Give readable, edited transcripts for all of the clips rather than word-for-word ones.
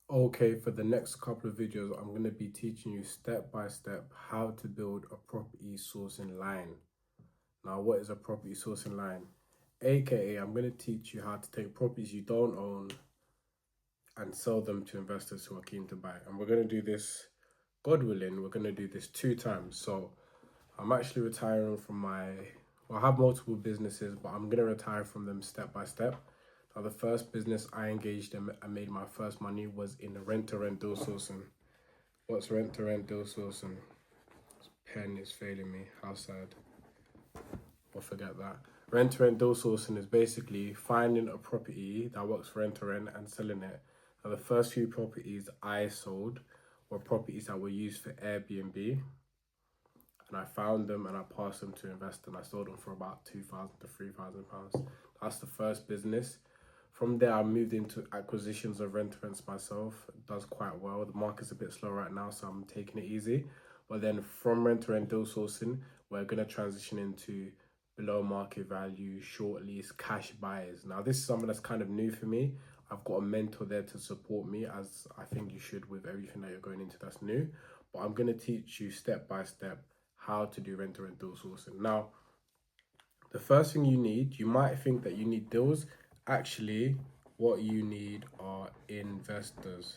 Okay, for the next couple of videos, I'm going to be teaching you step by step how to build a property sourcing line. Now, what is a property sourcing line? AKA, I'm going to teach you how to take properties you don't own and sell them to investors who are keen to buy. And we're going to do this, God willing, we're going to do this 2 times. So I'm actually retiring from well, I have multiple businesses, but I'm going to retire from them step by step. Now, the first business I engaged in and made my first money was in rent-to-rent deal sourcing. What's rent-to-rent deal sourcing? Pen is failing me. How sad. I'll forget that. Rent-to-rent deal sourcing is basically finding a property that works for rent-to-rent and selling it. Now, the first few properties I sold were properties that were used for Airbnb, and I found them and I passed them to investors and I sold them for about £2,000 to £3,000. That's the first business. From there, I moved into acquisitions of rent-to-rents myself. It does quite well. The market's a bit slow right now, so I'm taking it easy. But then from rent-to-rent deal sourcing, we're going to transition into below market value, short lease, cash buyers. Now, this is something that's kind of new for me. I've got a mentor there to support me, as I think you should with everything that you're going into that's new. But I'm going to teach you step by step how to do rent-to-rent deal sourcing. Now, the first thing you need, you might think that you need deals. Actually, what you need are investors.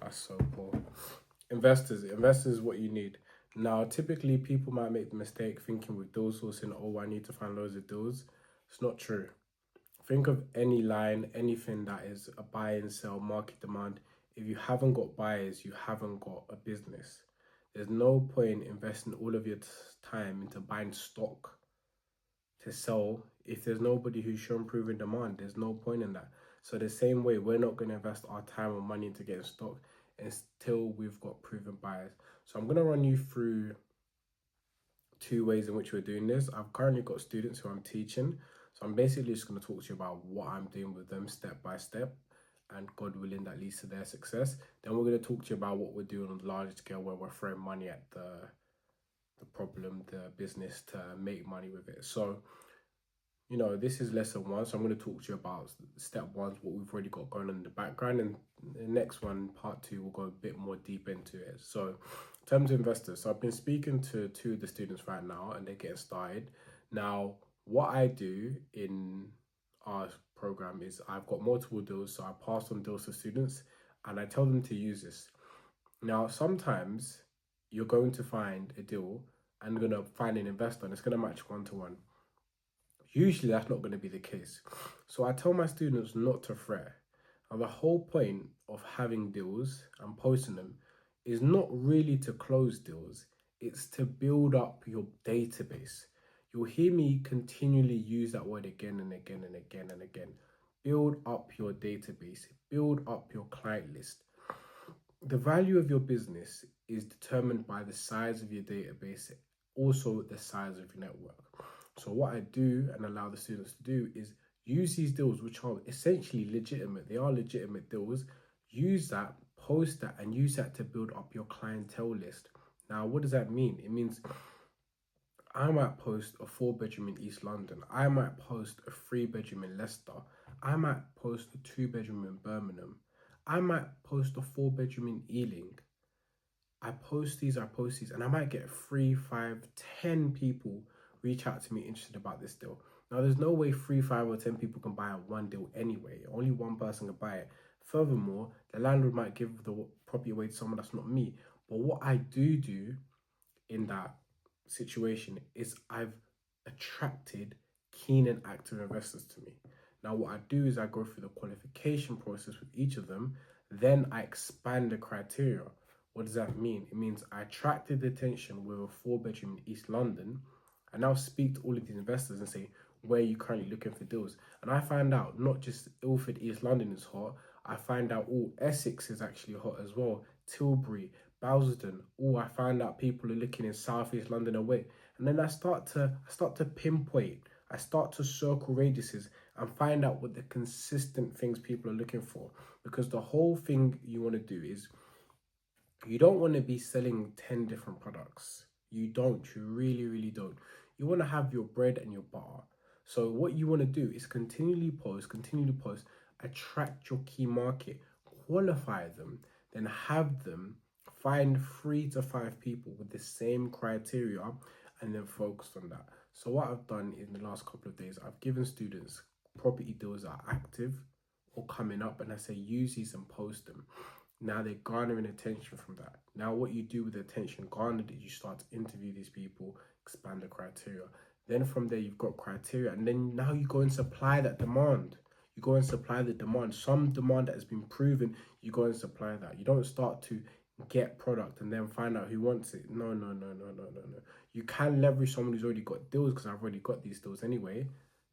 That's so poor. Investors is what you need. Now, typically people might make the mistake thinking with deal sourcing, oh, I need to find loads of deals. It's not true. Think of any line, anything that is a buy and sell market demand. If you haven't got buyers, you haven't got a business. There's no point investing all of your time into buying stock to sell if there's nobody who's shown proven demand. There's no point in that. So the same way, we're not going to invest our time or money into getting stock until we've got proven buyers. So I'm going to run you through 2 ways in which we're doing this. I've currently got students who I'm teaching. So I'm basically just going to talk to you about what I'm doing with them step by step, and God willing, that leads to their success. Then we're going to talk to you about what we're doing on a larger scale, where we're throwing money at the problem, the business, to make money with it. So this is lesson 1. So I'm going to talk to you about step 1, what we've already got going on in the background. And the next one, part 2, we'll go a bit more deep into it. So in terms of investors, so I've been speaking to 2 of the students right now and they're getting started. Now, what I do in our program is I've got multiple deals. So I pass on deals to students and I tell them to use this. Now, sometimes you're going to find a deal and you're going to find an investor and it's going to match 1-to-1. Usually that's not going to be the case. So I tell my students not to fret. Now, the whole point of having deals and posting them is not really to close deals, it's to build up your database. You'll hear me continually use that word again and again and again and again. Build up your database, build up your client list. The value of your business is determined by the size of your database, also the size of your network. So what I do and allow the students to do is use these deals, which are essentially legitimate. They are legitimate deals. Use that, post that, and use that to build up your clientele list. Now, what does that mean? It means I might post a 4-bedroom in East London. I might post a 3-bedroom in Leicester. I might post a 2-bedroom in Birmingham. I might post a 4-bedroom in Ealing. I post these, and I might get 3, 5, 10 people reach out to me interested about this deal. Now, there's no way 3, 5, or 10 people can buy one deal anyway. Only one person can buy it. Furthermore, the landlord might give the property away to someone that's not me. But what I do in that situation is I've attracted keen and active investors to me. Now, what I do is I go through the qualification process with each of them. Then I expand the criteria. What does that mean? It means I attracted the attention with a 4-bedroom in East London. I now speak to all of these investors and say, where are you currently looking for deals? And I find out not just Ilford, East London is hot. I find out Essex is actually hot as well. Tilbury, Basildon. I find out people are looking in Southeast London away. And then I start to pinpoint. I start to circle radiuses and find out what the consistent things people are looking for. Because the whole thing you want to do is you don't want to be selling 10 different products. You really, really don't. You want to have your bread and your butter. So what you want to do is continually post, attract your key market, qualify them, then have them find 3 to 5 people with the same criteria and then focus on that. So what I've done in the last couple of days, I've given students property deals that are active or coming up, and I say use these and post them. Now they're garnering attention from that. Now what you do with the attention garnered is you start to interview these people, expand the criteria. Then from there you've got criteria, and then now you go and supply that demand. You go and supply the demand. Some demand that has been proven, you go and supply that. You don't start to get product and then find out who wants it. No. You can leverage someone who's already got deals, because I've already got these deals anyway,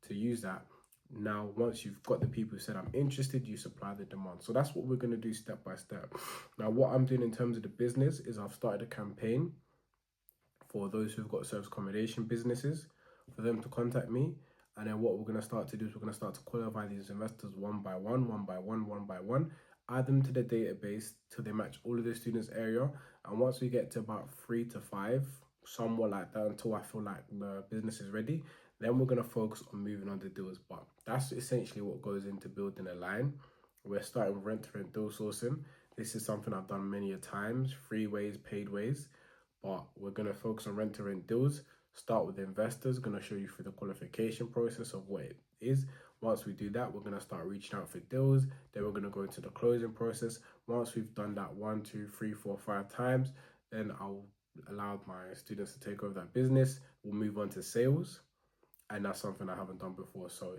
to use that. Now, once you've got the people who said, I'm interested, you supply the demand. So that's what we're going to do step by step. Now, what I'm doing in terms of the business is I've started a campaign for those who've got service accommodation businesses, for them to contact me. And then what we're going to start to do is we're going to start to qualify these investors one by one, add them to the database till they match all of the students' area. And once we get to about 3 to 5, somewhat like that, until I feel like the business is ready, then we're going to focus on moving on to deals. But that's essentially what goes into building a line. We're starting with rent-to-rent deal sourcing. This is something I've done many a times, free ways, paid ways. But we're going to focus on rent-to-rent deals. Start with investors, going to show you through the qualification process of what it is. Once we do that, we're going to start reaching out for deals. Then we're going to go into the closing process. Once we've done that 1, 2, 3, 4, 5 times, then I'll allow my students to take over that business. We'll move on to sales. And that's something I haven't done before. So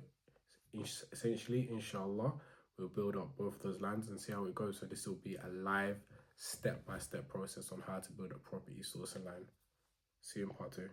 essentially, inshallah, we'll build up both those lines and see how it goes. So this will be a live step-by-step process on how to build a property sourcing line. See you in part 2.